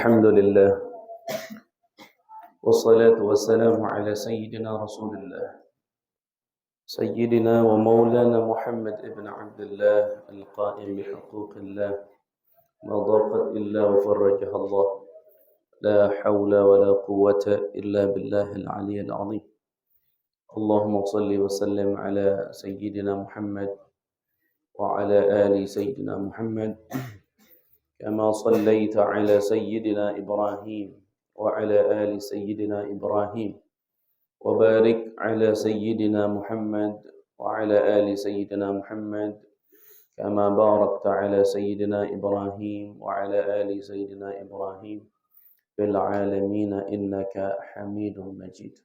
الحمد لله والصلاة والسلام على سيدنا رسول الله سيدنا ومولانا محمد ابن عبد الله القائم بحقوق الله ما ضاقت إلا وفرجها الله لا حول ولا قوة إلا بالله العلي العظيم اللهم صل وسلم على سيدنا محمد وعلى آل سيدنا محمد كما صليت على سيدنا إبراهيم وعلى آل سيدنا إبراهيم وبارك على سيدنا محمد وعلى آل سيدنا محمد كما باركت على سيدنا إبراهيم وعلى آل سيدنا إبراهيم في العالمين إنك حميد مجيد.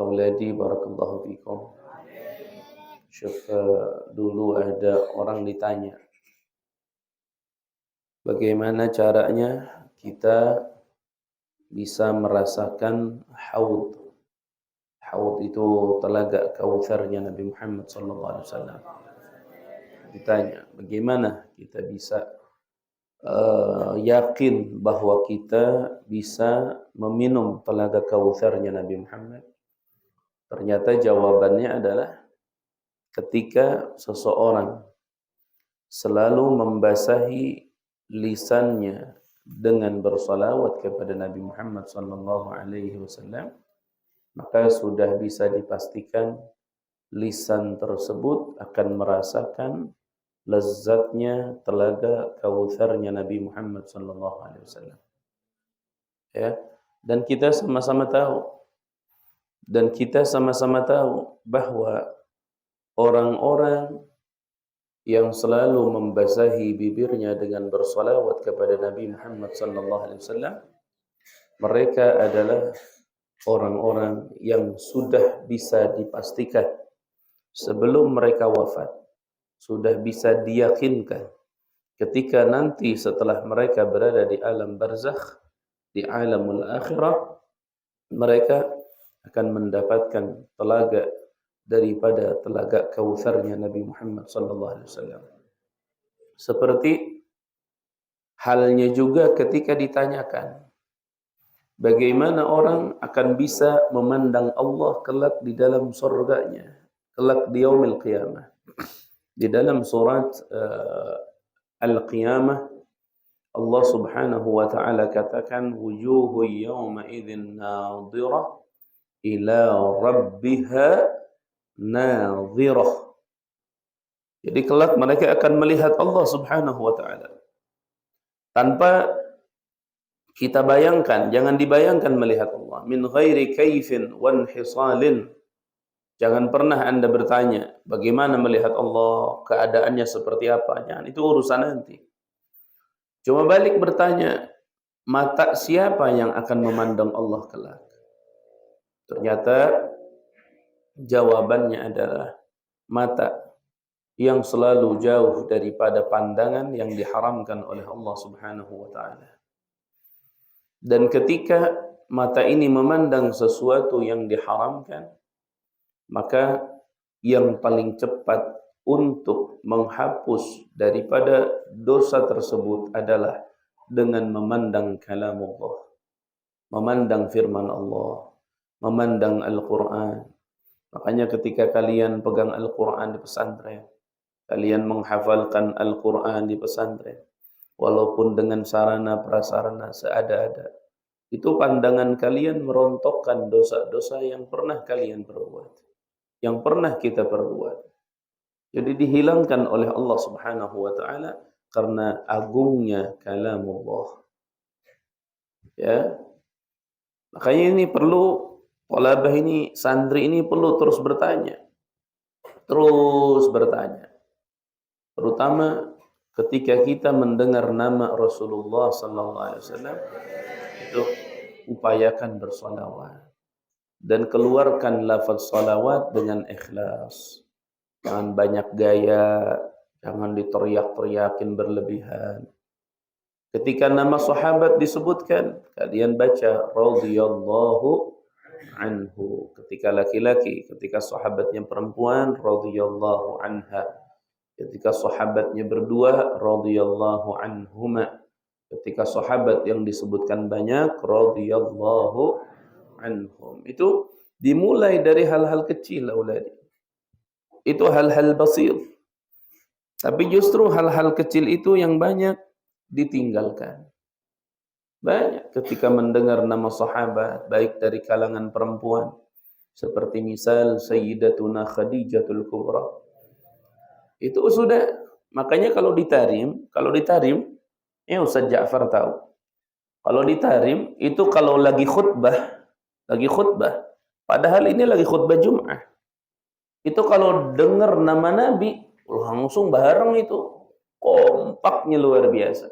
أولادي بارك الله فيكم. Dulu ada orang ditanya, bagaimana caranya kita bisa merasakan haud. Haud itu telaga kautsarnya Nabi Muhammad SAW. Ditanya, bagaimana kita bisa yakin bahwa kita bisa meminum telaga kautsarnya Nabi Muhammad? Ternyata jawabannya adalah ketika seseorang selalu membasahi lisannya dengan bersalawat kepada Nabi Muhammad SAW, maka sudah bisa dipastikan lisan tersebut akan merasakan lezatnya telaga kautsarnya Nabi Muhammad SAW. Ya, dan kita sama-sama tahu bahwa orang-orang yang selalu membasahi bibirnya dengan bersalawat kepada Nabi Muhammad SAW, mereka adalah orang-orang yang sudah bisa dipastikan sebelum mereka wafat, sudah bisa diyakinkan ketika nanti setelah mereka berada di alam barzakh, di alamul akhirah, mereka akan mendapatkan telaga daripada telaga kautsarnya Nabi Muhammad SAW. Seperti halnya juga ketika ditanyakan, bagaimana orang akan bisa memandang Allah kelak di dalam surganya, kelak di yaumil qiyamah. Di dalam surat Al-Qiyamah, Allah Subhanahu wa taala katakan, wujuhu yawma idzin nadhirah ila rabbiha nadhirah. Jadi kelak mereka akan melihat Allah Subhanahu wa taala. Tanpa kita bayangkan, jangan dibayangkan melihat Allah min ghairi kaifin wan hisalin. Jangan pernah Anda bertanya bagaimana melihat Allah, keadaannya seperti apa. Jangan, itu urusan nanti. Cuma balik bertanya, mata siapa yang akan memandang Allah kelak? Ternyata jawabannya adalah mata yang selalu jauh daripada pandangan yang diharamkan oleh Allah Subhanahu wa taala. Dan ketika mata ini memandang sesuatu yang diharamkan, maka yang paling cepat untuk menghapus daripada dosa tersebut adalah dengan memandang kalam Allah, memandang firman Allah, memandang Al-Quran. Makanya ketika kalian pegang Al-Quran di pesantren, kalian menghafalkan Al-Quran di pesantren, walaupun dengan sarana prasarana seada-ada, itu pandangan kalian merontokkan dosa-dosa yang pernah kalian perbuat, yang pernah kita perbuat. Jadi dihilangkan oleh Allah Subhanahu wa taala karena agungnya kalamullah. Ya. Makanya ini perlu thalabah ini, santri ini perlu terus bertanya. Terus bertanya. Terutama ketika kita mendengar nama Rasulullah sallallahu alaihi wasallam, itu upayakan bersolawat dan keluarkan lafaz salawat dengan ikhlas. Jangan banyak gaya, jangan diteriak-teriakin berlebihan. Ketika nama sahabat disebutkan, kalian baca radhiyallahu anhu. Ketika laki-laki, ketika sahabatnya perempuan, radhiyallahu anha. Ketika sahabatnya berdua, radhiyallahu anhuma. Ketika sahabat yang disebutkan banyak, radhiyallahu anhum. Itu dimulai dari hal-hal kecil, auladi. Itu hal-hal basir. Tapi justru hal-hal kecil itu yang banyak ditinggalkan. Banyak ketika mendengar nama sahabat, baik dari kalangan perempuan, seperti misal Sayyidatuna Khadijatul Kubra. Itu sudah, makanya kalau ditarim, ya Ustaz Ja'far tahu. Kalau ditarim, itu kalau lagi khutbah, padahal ini lagi khutbah Jum'ah. Itu kalau dengar nama Nabi, langsung bareng itu. Kompaknya luar biasa.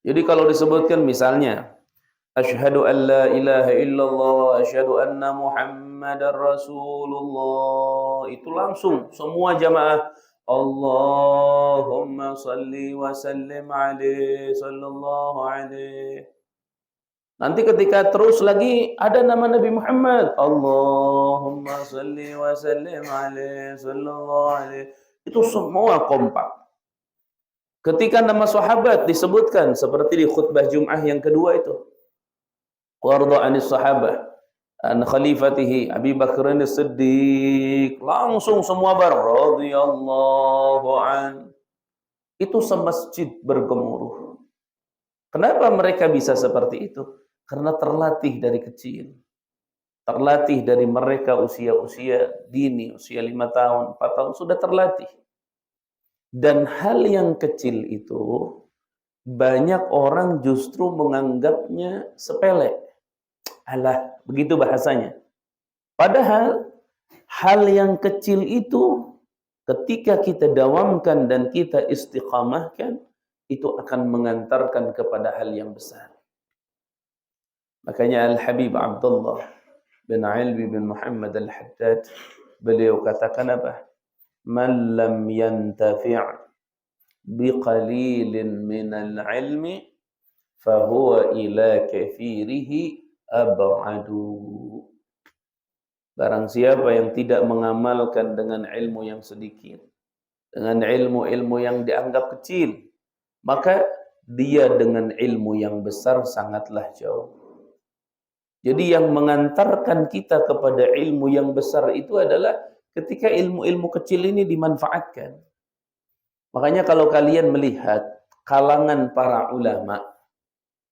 Jadi kalau disebutkan misalnya, Asyhadu an la ilaha illallah, asyhadu anna Muhammadar Rasulullah. Itu langsung semua jamaah Allahumma salli wa sallim alaihi sallallahu alaihi. Nanti ketika terus lagi ada nama Nabi Muhammad, Allahumma salli wa sallim alaihi sallallahu alaihi. Itu semua kompak. Ketika nama sahabat disebutkan seperti di khutbah Jum'ah yang kedua itu. Warda anis sahabah an khalifatihi Abi Bakr as-Siddiq, langsung semua radhiyallahu an. Itu semasjid bergemuruh. Kenapa mereka bisa seperti itu? Karena terlatih dari kecil. Terlatih dari mereka usia-usia dini, usia 5 tahun, 4 tahun sudah terlatih. Dan hal yang kecil itu banyak orang justru menganggapnya sepele. Alah, begitu bahasanya. Padahal hal yang kecil itu ketika kita dawamkan dan kita istiqamahkan, itu akan mengantarkan kepada hal yang besar. Makanya Al-Habib Abdullah bin Alwi bin Muhammad Al-Haddad, beliau katakan apa? Man lam yantafi' biqalilin minal ilmi fahuwa ila kathirihi ab'adu. Barang siapa yang tidak mengamalkan dengan ilmu yang sedikit, dengan ilmu-ilmu yang dianggap kecil, maka dia dengan ilmu yang besar sangatlah jauh. Jadi yang mengantarkan kita kepada ilmu yang besar itu adalah ketika ilmu-ilmu kecil ini dimanfaatkan. Makanya kalau kalian melihat kalangan para ulama,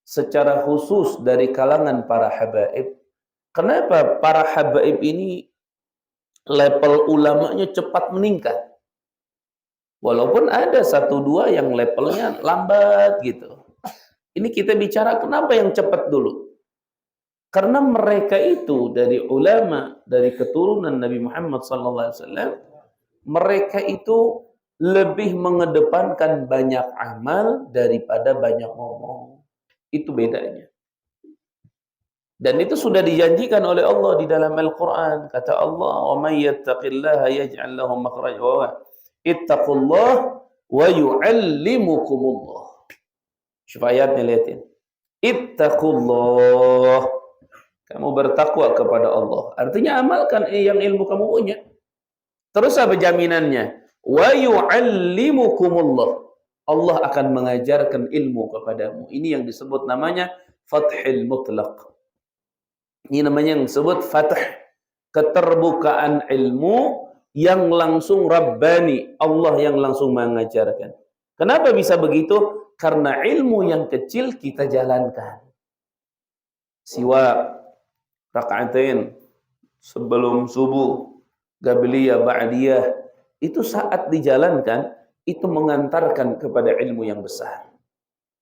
secara khusus dari kalangan para habaib, kenapa para habaib ini level ulamanya cepat meningkat? Walaupun ada satu dua yang levelnya lambat gitu. Ini kita bicara kenapa yang cepat dulu? Karena mereka itu dari ulama, dari keturunan Nabi Muhammad SAW, mereka itu lebih mengedepankan banyak amal daripada banyak ngomong. Itu bedanya. Dan itu sudah dijanjikan oleh Allah di dalam Al-Quran. Kata Allah, "Wa may yattaqillaha yaj'al lahu makhraja." Ittaqullah wa yu'allimukumullah. Coba ayatnya lihatin. Ittaqullah. Kamu bertakwa kepada Allah. Artinya amalkan yang ilmu kamu punya. Terus apa jaminannya? Wa yu'allimukumullah. Allah akan mengajarkan ilmu kepadamu. Ini yang disebut namanya fathil mutlaq. Ini namanya yang disebut fath. Keterbukaan ilmu yang langsung Rabbani. Allah yang langsung mengajarkan. Kenapa bisa begitu? Karena ilmu yang kecil kita jalankan. Siwak, rakaatain sebelum subuh, Qabliyah, Ba'diyah, itu saat dijalankan, itu mengantarkan kepada ilmu yang besar.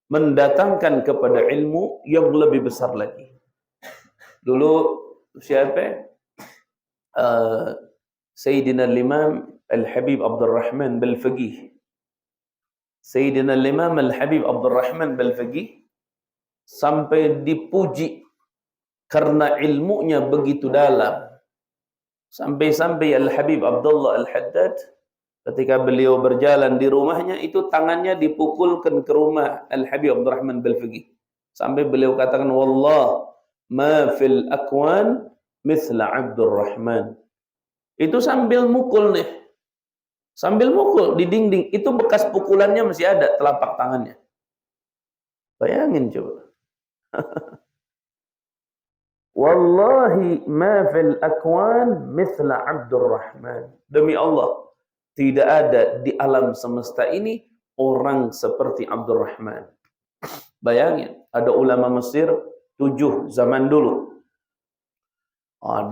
Mendatangkan kepada ilmu yang lebih besar lagi. Dulu siapa? Sayyidina Al-Imam Al-Habib Abdurrahman Balfaqih. Sayyidina Al-Imam Al-Habib Abdurrahman Balfaqih sampai dipuji karena ilmunya begitu dalam. Sampai-sampai Al-Habib Abdullah Al-Haddad ketika beliau berjalan di rumahnya, itu tangannya dipukulkan ke rumah Al-Habib Abdurrahman Balfaqih. Sampai beliau katakan, "Wallah, ma fil akwan mithla Abdurrahman." Itu sambil mukul nih. Sambil mukul di dinding. Itu bekas pukulannya masih ada, telapak tangannya. Bayangin coba. Wallahi ma fil akwan mithla Abdurrahman. Demi Allah, tidak ada di alam semesta ini orang seperti Abdurrahman. Bayangin, ada ulama Mesir 7 zaman dulu.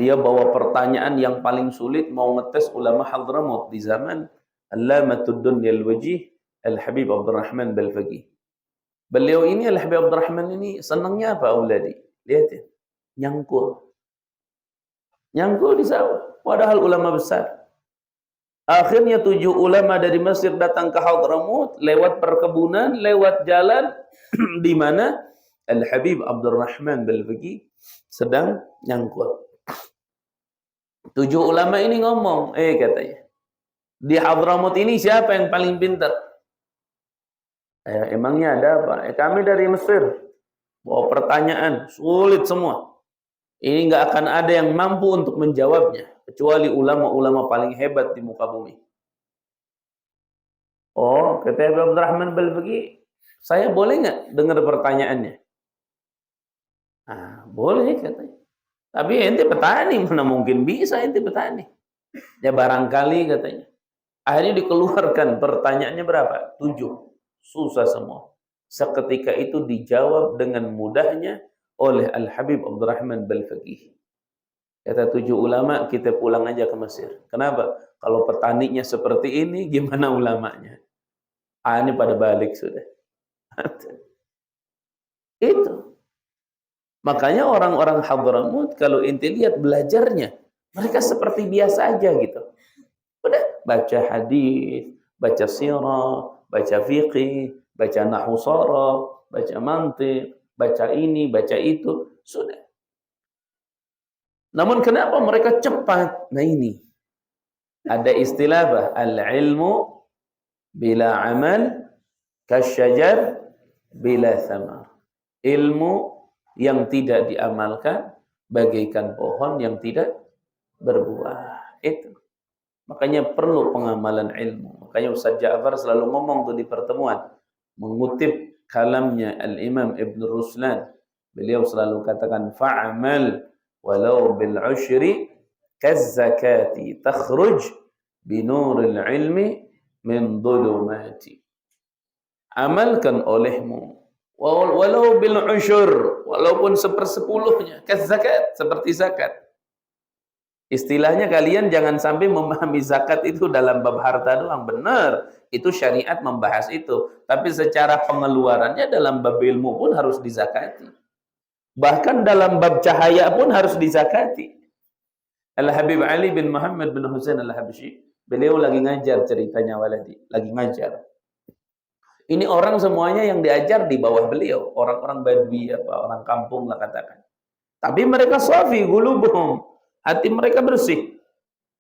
Dia bawa pertanyaan yang paling sulit mau ngetes ulama Hadramaut di zaman Allamatud Dunyal Wajih Al-Habib Abdurrahman Balfaqih. Beliau ini Al-Habib Abdurrahman ini senangnya apa auladi? Lihatin, nyangkul. Nyangkul di sawah, padahal ulama besar. Akhirnya 7 ulama dari Mesir datang ke Hadramaut lewat perkebunan, lewat jalan di mana Al-Habib Abdurrahman Balfaqih sedang nyangkul. 7 ulama ini ngomong, katanya, di Hadramaut ini siapa yang paling pintar? Emangnya ada apa? Kami dari Mesir. Bawa pertanyaan, sulit semua. Ini nggak akan ada yang mampu untuk menjawabnya, kecuali ulama-ulama paling hebat di muka bumi. Kata Abdurrahman Balfaqih, saya boleh nggak dengar pertanyaannya? Boleh katanya. Tapi ente petani, mana mungkin bisa ente petani. Ya barangkali katanya. Akhirnya dikeluarkan pertanyaannya berapa? 7. Susah semua. Seketika itu dijawab dengan mudahnya oleh Al-Habib Abdurrahman Balfaqih. Kata 7 ulama, kita pulang aja ke Mesir. Kenapa? Kalau petaninya seperti ini, gimana ulamanya? Ini pada balik sudah. Itu. Makanya orang-orang Hadramaut kalau ente lihat belajarnya, mereka seperti biasa aja gitu. Udah baca hadis, baca sirah, baca fiqih, baca nahwu sharaf, baca mantiq, baca ini, baca itu, sudah. Namun kenapa mereka cepat? Nah ini. Ada istilah apa? Al-ilmu bila amal kasyajar bila thamar. Ilmu yang tidak diamalkan bagaikan pohon yang tidak berbuah. Itu. Makanya perlu pengamalan ilmu. Makanya Ustaz Ja'far selalu ngomong tuh di pertemuan, mengutip kalamnya Al-Imam Ibn Ruslan. Beliau selalu katakan fa'amal walau bil ushri kazzakati takhruj binuril ilmi min dhulumati. Amalkan olehmu walau bil ushur, walaupun 1/10-nya, kazzakat, seperti zakat. Istilahnya kalian jangan sampai memahami zakat itu dalam bab harta doang. Benar, itu syariat membahas itu. Tapi secara pengeluarannya dalam bab ilmu pun harus dizakati. Bahkan dalam bab cahaya pun harus dizakati. Al-Habib Ali bin Muhammad bin Husain Al-Habsyi, beliau lagi ngajar ceritanya waladi, lagi ngajar. Ini orang semuanya yang diajar di bawah beliau, orang-orang Badui, orang kampung lah katakan. Tapi mereka safi qulubuhum, hati mereka bersih.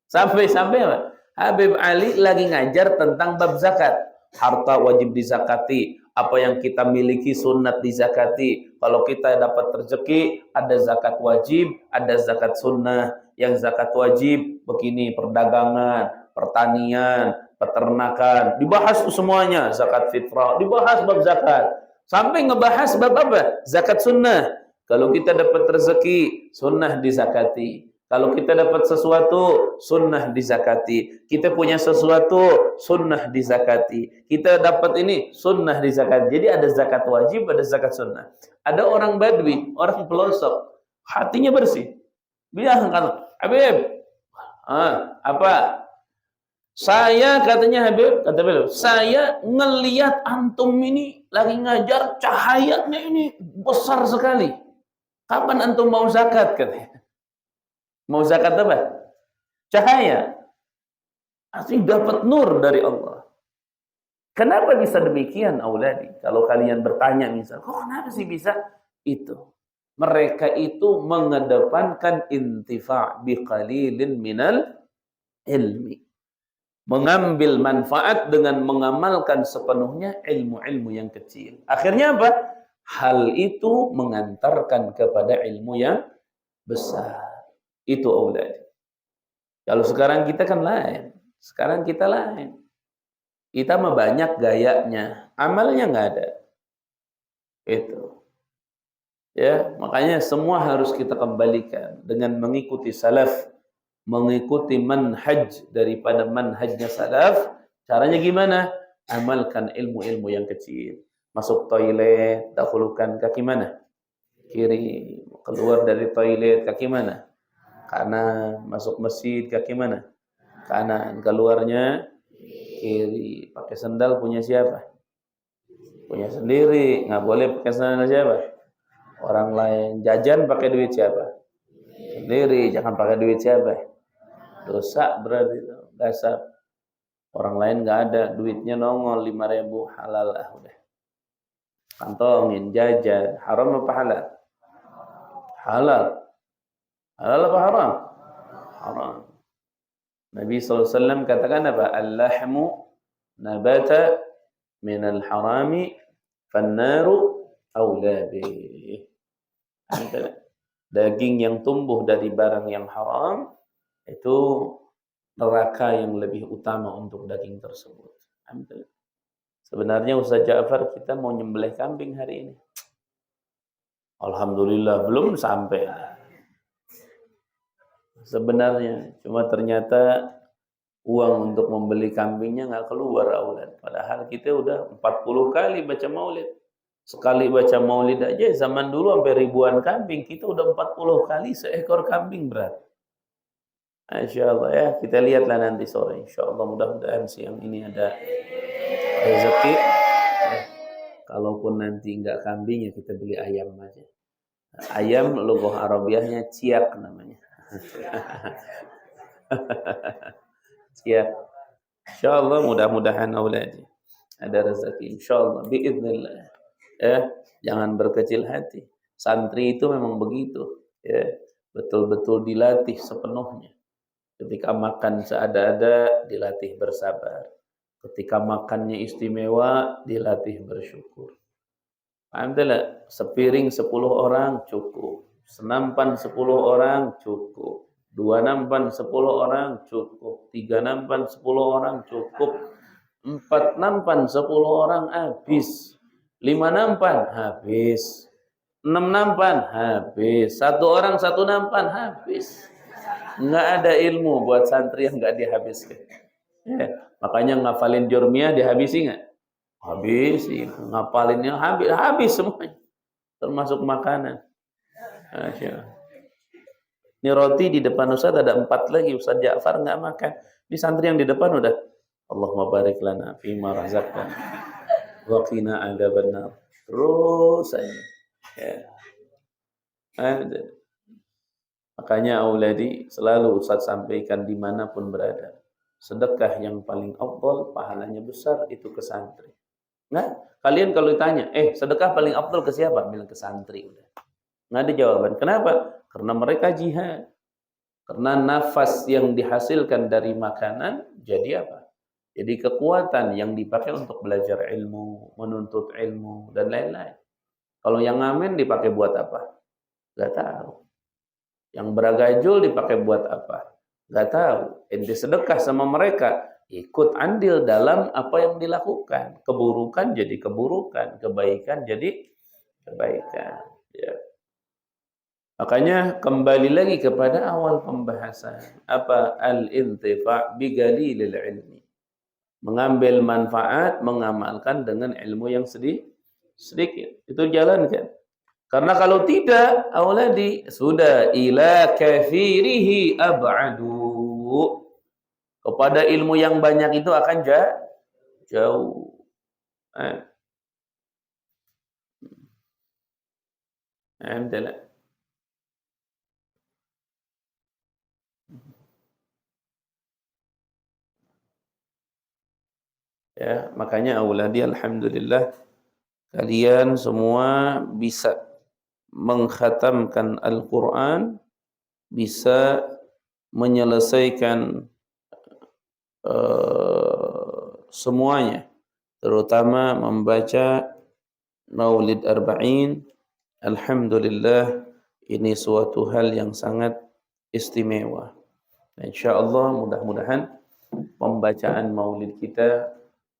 Sampai-sampai Habib Ali lagi ngajar tentang bab zakat. Harta wajib dizakati, apa yang kita miliki sunat dizakati. Kalau kita dapat rezeki, ada zakat wajib, ada zakat sunnah. Yang zakat wajib begini, perdagangan, pertanian, peternakan, dibahas semuanya. Zakat fitrah, dibahas bab zakat. Sampai ngebahas bab apa? Zakat sunnah. Kalau kita dapat rezeki, sunnah dizakati. Kalau kita dapat sesuatu, sunnah dizakati. Kita punya sesuatu, sunnah dizakati. Kita dapat ini, sunnah dizakati. Jadi ada zakat wajib, ada zakat sunnah. Ada orang Badui, orang pelosok, hatinya bersih. Dia angkat, Habib, apa? Saya katanya Habib, kata beliau, saya ngelihat antum ini lagi ngajar, cahayanya ini besar sekali. Kapan antum mau zakat katanya? Mau zakat apa? Cahaya. Artinya dapat nur dari Allah. Kenapa bisa demikian, auladi? Kalau kalian bertanya misal, kok kenapa sih bisa? Itu. Mereka itu mengedepankan intifa' biqalilin minal ilmi. Mengambil manfaat dengan mengamalkan sepenuhnya ilmu-ilmu yang kecil. Akhirnya apa? Hal itu mengantarkan kepada ilmu yang besar. Itu aulad. Kalau sekarang kita kan lain. Sekarang kita lain. Kita mah banyak gayanya, amalnya nggak ada. Itu. Ya, makanya semua harus kita kembalikan dengan mengikuti salaf, mengikuti manhaj daripada manhajnya salaf. Caranya gimana? Amalkan ilmu-ilmu yang kecil. Masuk toilet, dahulukan kaki mana? Kiri. Keluar dari toilet, kaki mana? Kanan. Masuk masjid, kaki mana? Kanan. Keluarnya kiri. Pakai sandal punya siapa? Punya sendiri. Nggak boleh pakai sandal siapa? Orang lain. Jajan pakai duit siapa? Sendiri. Jangan pakai duit siapa? Dosa berarti itu. Dasar. Orang lain nggak ada. Duitnya nongol 5.000. Halal lah udah. Kantongin, jajan. Haram apa halal? Halal. Halal apa haram? Haram. Nabi SAW katakan apa? Al-lahmu nabata minal harami fannaru awla bih. Daging yang tumbuh dari barang yang haram itu neraka yang lebih utama untuk daging tersebut. Sebenarnya Ustaz Ja'far kita mau nyembelih kambing hari ini. Alhamdulillah belum sampai. Sebenarnya cuma ternyata uang untuk membeli kambingnya nggak keluar aulad. Padahal kita udah 40 kali baca maulid. Sekali baca maulid aja zaman dulu sampai ribuan kambing. Kita udah 40 kali seekor kambing berat. Insyaallah ya, kita lihatlah nanti sore. Insyaallah mudah-mudahan siang ini ada rezeki. Kalaupun nanti enggak kambing ya kita beli ayam aja. Ayam logo Arabiahnya ciak namanya. Ciak. Insyaallah mudah-mudahan auladi ada rezeki insyaallah biiznillah. Ya, jangan berkecil hati. Santri itu memang begitu, ya. Betul-betul dilatih sepenuhnya. Ketika makan seada-ada dilatih bersabar. Ketika makannya istimewa dilatih bersyukur. Paham tidak? Sepiring 10 orang cukup. Senampan 10 orang cukup. 2 nampan 10 orang cukup. 3 nampan 10 orang cukup. 4 nampan 10 orang habis. 5 nampan habis. 6 nampan habis. 1 orang 1 nampan habis. Nggak ada ilmu buat santri yang nggak dihabiskan. Ya, makanya ngafalin Jurmiyah dihabisi nggak? Habis, ngapalinnya habis semuanya, termasuk makanan. Ini roti di depan Ustaz ada 4 lagi, Ustaz Ja'far nggak makan. Di santri yang di depan udah, Allahumma barik lana fima razaqtana wa qina adzabannar. Terus aja. Ya. Makanya auladi selalu Ustaz sampaikan dimanapun berada. Sedekah yang paling afdal, pahalanya besar itu ke santri. Nah, kalian kalau ditanya, sedekah paling afdal ke siapa? Bilang ke santri udah. Nggak ada jawaban. Kenapa? Karena mereka jihad. Karena nafas yang dihasilkan dari makanan jadi apa? Jadi kekuatan yang dipakai untuk belajar ilmu, menuntut ilmu dan lain-lain. Kalau yang ngamen dipakai buat apa? Nggak tahu. Yang beragajul dipakai buat apa? Nggak tahu. Ente sedekah sama mereka, ikut andil dalam apa yang dilakukan. Keburukan jadi keburukan, kebaikan jadi kebaikan. Ya. Makanya kembali lagi kepada awal pembahasan. Apa? Al-intifa' bigalilil ilmi. Mengambil manfaat, mengamalkan dengan ilmu yang sedikit. Itu jalankan. Karena kalau tidak, auladi sudah ila kafirihi ab'adu. Kepada ilmu yang banyak itu akan jauh. Alhamdulillah. Ya, makanya auladi alhamdulillah kalian semua bisa mengkhatamkan Al-Qur'an, bisa menyelesaikan semuanya, terutama membaca Maulid Arba'in. Alhamdulillah ini suatu hal yang sangat istimewa. Insyaallah mudah-mudahan pembacaan Maulid kita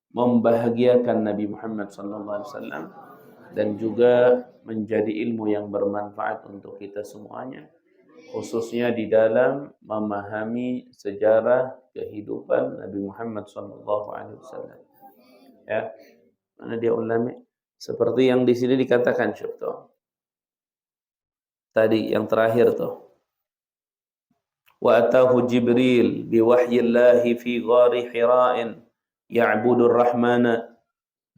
membahagiakan Nabi Muhammad sallallahu alaihi wasallam dan juga menjadi ilmu yang bermanfaat untuk kita semuanya, khususnya di dalam memahami sejarah kehidupan Nabi Muhammad SAW. Ya, mana dia ulama? Seperti yang di sini dikatakan, syukto. Tadi yang terakhir tuh. Wa atahu Jibril biwahyillahi fi ghari Hira'in ya'budur rahmana,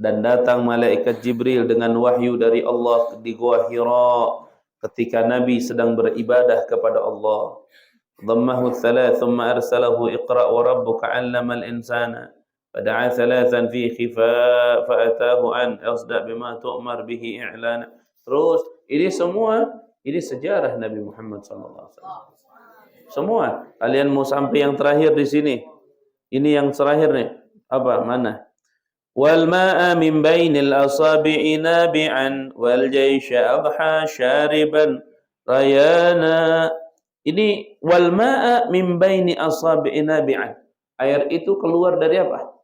dan datang malaikat Jibril dengan wahyu dari Allah di Gua Hira ketika Nabi sedang beribadah kepada Allah. Dhammahu thalath thumma arsalahu iqra' wa rabbuka 'allamal insana fada'a thalathan fi khifa fa'atahu an asda' bima tu'mar bihi i'lana. Terus ini semua ini sejarah Nabi Muhammad sallallahu alaihi wasallam. Semua kalian mau sampai yang terakhir di sini. Ini yang terakhir nih. Apa? Mana? Wal ma'a min bainil asabi'i nabi'an wal jaysha adha syariban rayana. Ini wal ma'a min baini asabi'i nabi'an. Air itu keluar dari apa?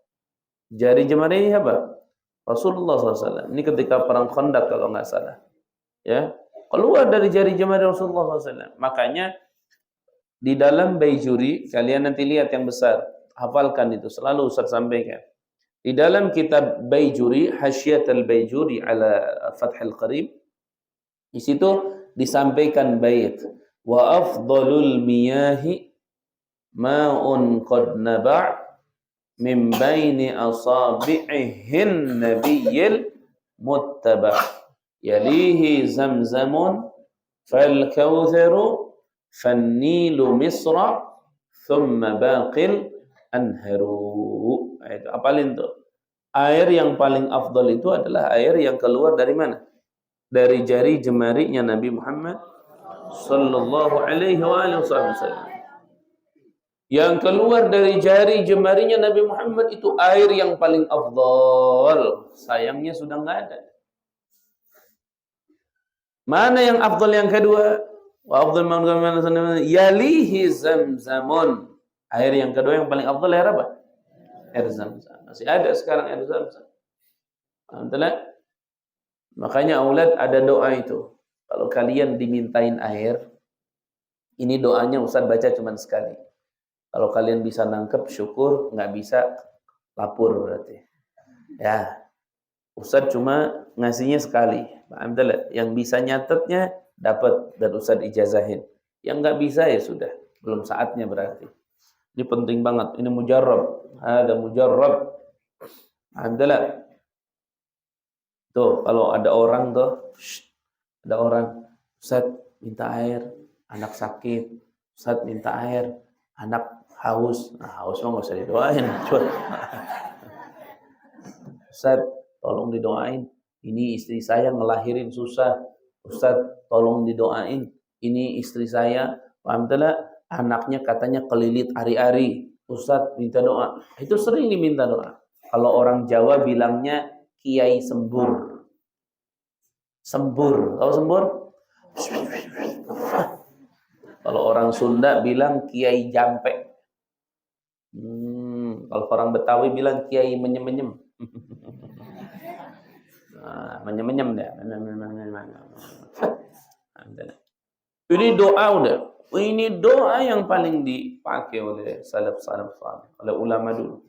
Jari jemari apa? Rasulullah SAW. Ini ketika perang Khandaq kalau nggak salah. Ya, keluar dari jari jemari Rasulullah SAW. Makanya di dalam Baijuri, kalian nanti lihat yang besar. Hafalkan itu, selalu Ustaz sampaikan. Di dalam kitab Baijuri, Hasyiat al-Baijuri ala Fathul Qarib, di situ disampaikan bait wa afdalul miyahi ma'un qad naba' min baini asabi'ihin nabiyyil muttaba' yalihi zamzamun fal kautharu fannilu misra thumma baqil anharu. Itu apalin tuh. Air yang paling afdal itu adalah air yang keluar dari mana? Dari jari jemarinya Nabi Muhammad sallallahu alaihi wasallam. Yang keluar dari jari jemarinya Nabi Muhammad itu air yang paling afdal. Sayangnya sudah enggak ada. Mana yang afdal yang kedua? Wa afdal man yalihi zamzamun. Air yang kedua yang paling afdal air apa? Air Zamzam. Masih ada sekarang air Zamzam. Alhamdulillah. Makanya aulad ada doa itu. Kalau kalian dimintain air, ini doanya Ustaz baca cuma sekali. Kalau kalian bisa nangkep syukur, nggak bisa lapor berarti. Ya. Ustaz cuma ngasihnya sekali. Alhamdulillah. Yang bisa nyatetnya dapat dan Ustaz ijazahin. Yang nggak bisa ya sudah, belum saatnya berarti. Ini penting banget. Ini mujarrab. Ada mujarrab. Alhamdulillah. Tuh, kalau ada orang tuh, ada orang, Ustaz minta air, anak sakit. Ustaz minta air, anak haus. Nah, haus mah nggak usah didoain. Ustaz, tolong didoain. Ini istri saya ngelahirin susah. Ustaz, tolong didoain. Ini istri saya, alhamdulillah, anaknya katanya kelilit ari-ari. Ustaz minta doa. Itu sering diminta doa. Kalau orang Jawa bilangnya kiai sembur. Sembur. Tahu sembur? Kalau orang Sunda bilang kiai jampe. Kalau orang Betawi bilang kiai menyem-menyem. Nah, menyem-menyem deh. Ini doa udah. Ini doa yang paling dipakai oleh salaf-salaf saleh, oleh ulama dulu.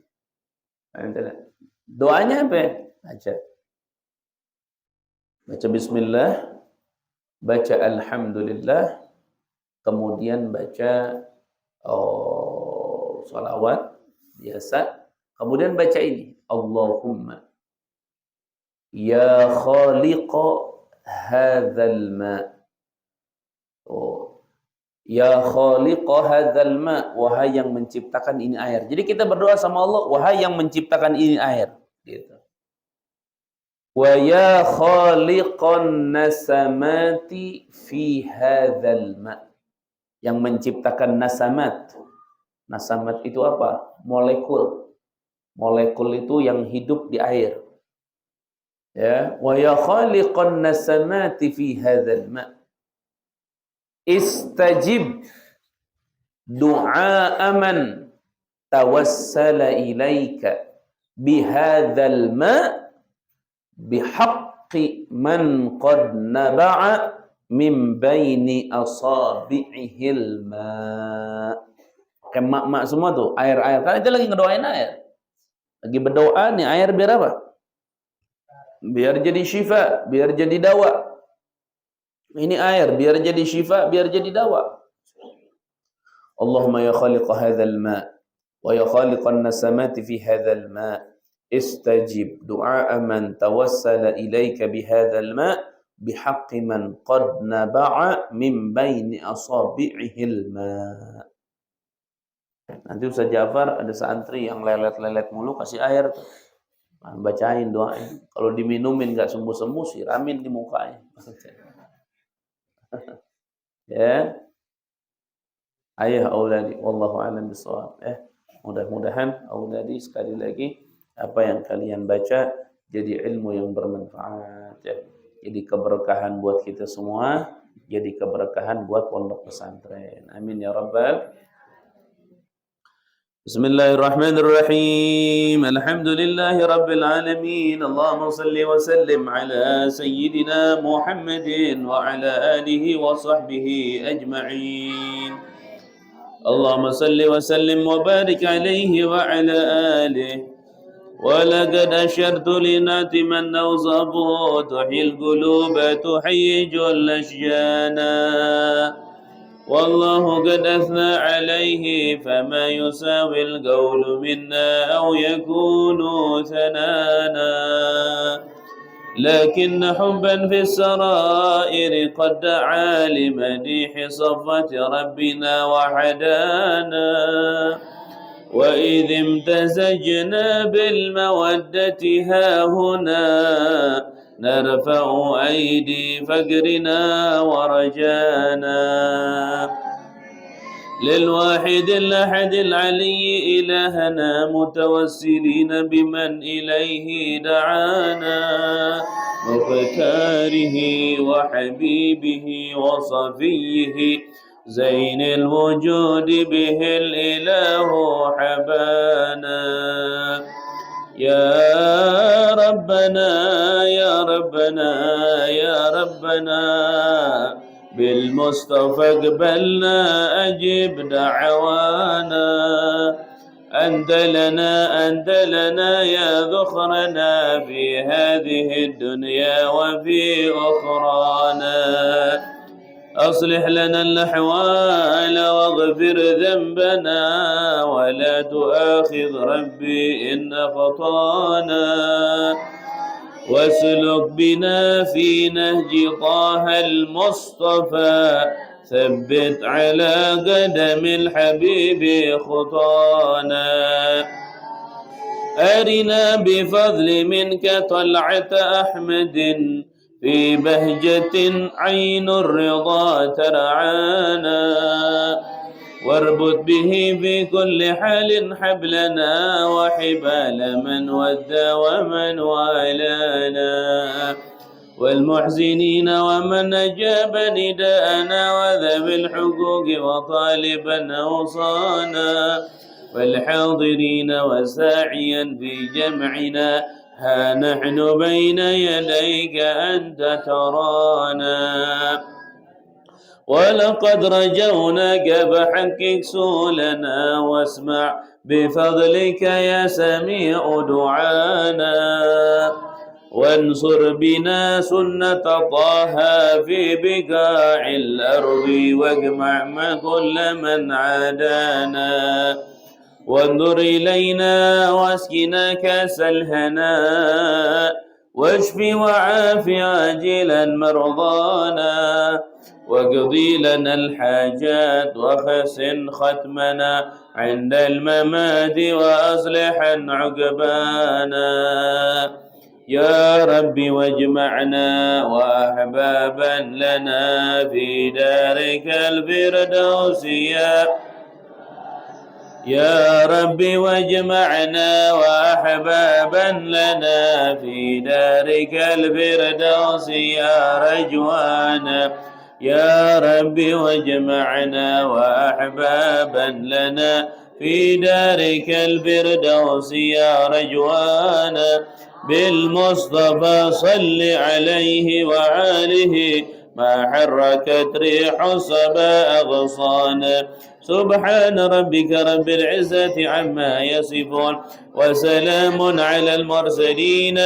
Doanya apa? Baca bismillah, baca alhamdulillah, kemudian baca salawat biasa, kemudian baca ini Allahumma ya khaliqa hadzal ma'. Ya khaliqa hadzal ma', wahai yang menciptakan ini air. Jadi kita berdoa sama Allah, wahai yang menciptakan ini air, gitu. Wa ya khaliqan nasamati fi hadzal ma', yang menciptakan nasamat. Nasamat itu apa? Molekul. Molekul itu yang hidup di air. Ya, wa ya khaliqan nasamati fi hadzal ma', istajib du'a man tawassala ilaika bihadzal ma' bihaq bihaqqi man qad naba'a min baini asabi'ihil ma. Kayak mak-mak semua tuh, air-air. Kan itu lagi ngedoain air. Lagi berdoa nih, air biar apa? Biar jadi syifa, biar jadi dawa. Ini air, biar jadi syifa, biar jadi dawa. Allahumma ya khaliqa hadzal ma' wa ya khaliqan nasamati fi hadzal ma' istajib du'a man tawassala ilaika bihadzal ma' bihaqqi man qad naba'a min baini asabi'ihil ma'. Nanti Ustaz Ja'far ada santri yang lelet-lelet mulu kasih air tuh. Nah, bacain doain. Kalau diminumin enggak sembuh-sembuh siramin di mukanya. Ya. Ayah auladi wallahu a'lam bishawab. Mudah-mudahan auladi sekali lagi apa yang kalian baca jadi ilmu yang bermanfaat ya. Jadi keberkahan buat kita semua, jadi keberkahan buat pondok pesantren. Amin ya rabbal. Bismillahirrahmanirrahim. Alhamdulillahi rabbil alamin. Allahumma salli wa sallim ala sayyidina Muhammadin wa ala alihi wa sahbihi ajma'in. Allahumma salli wa sallim wa barik alaihi wa ala alihi. ولقد أشرت لناتما أوصابه تحيي القلوب تحيج الأشجانا والله قد أثنى عليه فما يساوي القول منا أو يكون ثنانا لكن حبا في السرائر قد دعا لمديح صفة ربنا وحدانا وإذ امتزجنا بالمودة هاهنا نرفع أيدي فقرنا ورجانا للواحد الأحد العلي إلهنا متوسلين بمن إليه دعانا مختاره وحبيبه وصفيه زين الوجود به الإله حبانا يا ربنا يا ربنا يا ربنا بالمصطفى اقبلنا أجب دعوانا أنت لنا يا ذخرنا في هذه الدنيا وفي أخرانا أصلح لنا الأحوال واغفر ذنبنا ولا تؤاخذ ربي إن أخطانا واسلك بنا في نهج طه المصطفى ثبت على قدم الحبيب خطانا أرنا بفضل منك طلعة أحمد في بهجة عين الرضا ترعانا واربط به في كل حال حبلنا وحبال من ودى ومن والانا والمحسنين ومن أجاب نداءنا وذوي الحقوق وطالبا أوصانا والحاضرين وساعيا في جمعنا ها نحن بين يديك أنت ترانا ولقد رجوناك بحقك سولنا واسمع بفضلك يا سميع دعانا وانصر بنا سنة طه في بقاع الأرض واجمع ما كل من عادانا وانظر إلينا واسقنا كاس الهناء واشف وعاف عاجلا مرضانا واقضي لنا الحاجات وحسن ختمنا عند الممات وأصلحا عقبانا يا رب واجمعنا وأحبابا لنا في دارك الفردوس يا رب واجمعنا وأحبابا لنا في دارك الفردوس يا رجوانا يا رب واجمعنا وأحبابا لنا في دارك الفردوس يا رجوانا بالمصطفى صل عليه وآله ما حركت ريح الصبا أغصانا سبحان ربك رب العزة عما يصفون وسلام على المرسلين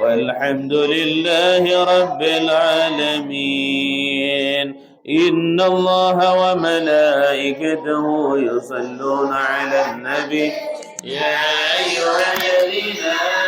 والحمد لله رب العالمين إن الله وملائكته يصلون على النبي يا أيها الذين آمنوا